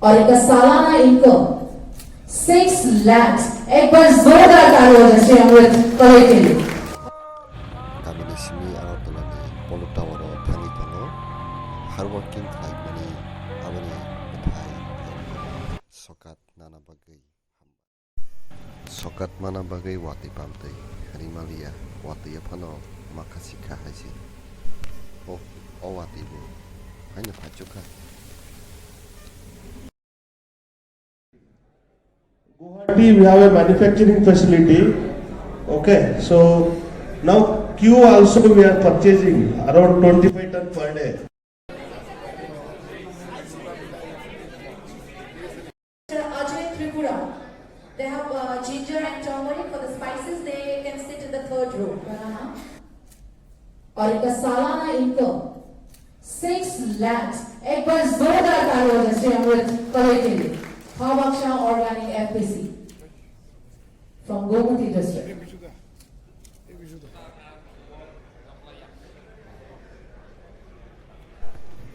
और इनका सालाना इनकम 6 लाख। एक बार जोरदार ताली हो जाए श्री अमृत कले के लिए। गामिनि सिंनि आगरतलानि Polo Towero थांनि दङ हार्डवर्किं खालामनानै आबानि मेथाइ Sokat nana bagai Sokat mana bagai wati pamtai Harimalia wati apano makasi kahasi o wati bu hanya pacuka Guwahati, we have a manufacturing facility. Okay, so now Q also we are purchasing around 25 ton per day. They have ginger and turmeric for the spices. They can sit in the third row. और इनका सालाना income 6 lakh. एक बार जोरदार ताली हो जाए श्री अमृत कले के लिए। Horticulture Organic FPC from Gomati district.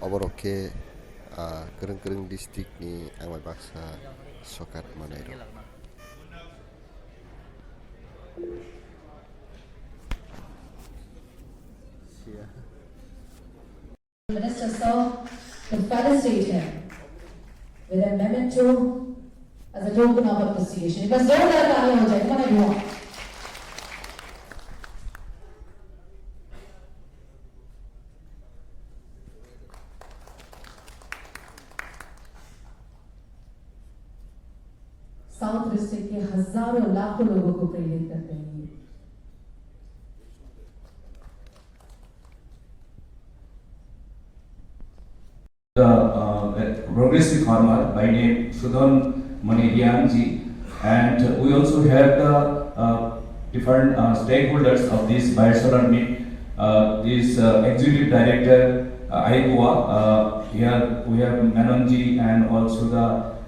Oke kereng-kereng distrik ni angwai baksa Sokat manairo Minister saw to felicitate him with a memento as a token of appreciation. Because जोरदार ताली हो जाए mana युवा। साउथ डिस्ट्रिक्ट के हजारों लाखों लोगों को प्रेरित करते हैं। The progressive farmer by name Sudhan Manedian ji, and we also have the different stakeholders of this biosolar meet. This executive director Aigua, here we have Menon ji and also the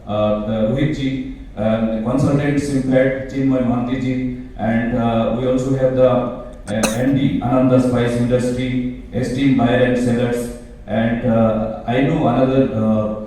Rohit ji, the consultant Simpet Chinmoy Mohanty ji, and we also have the MD Ananda Spice Industry, esteemed buyer and sellers. And I know another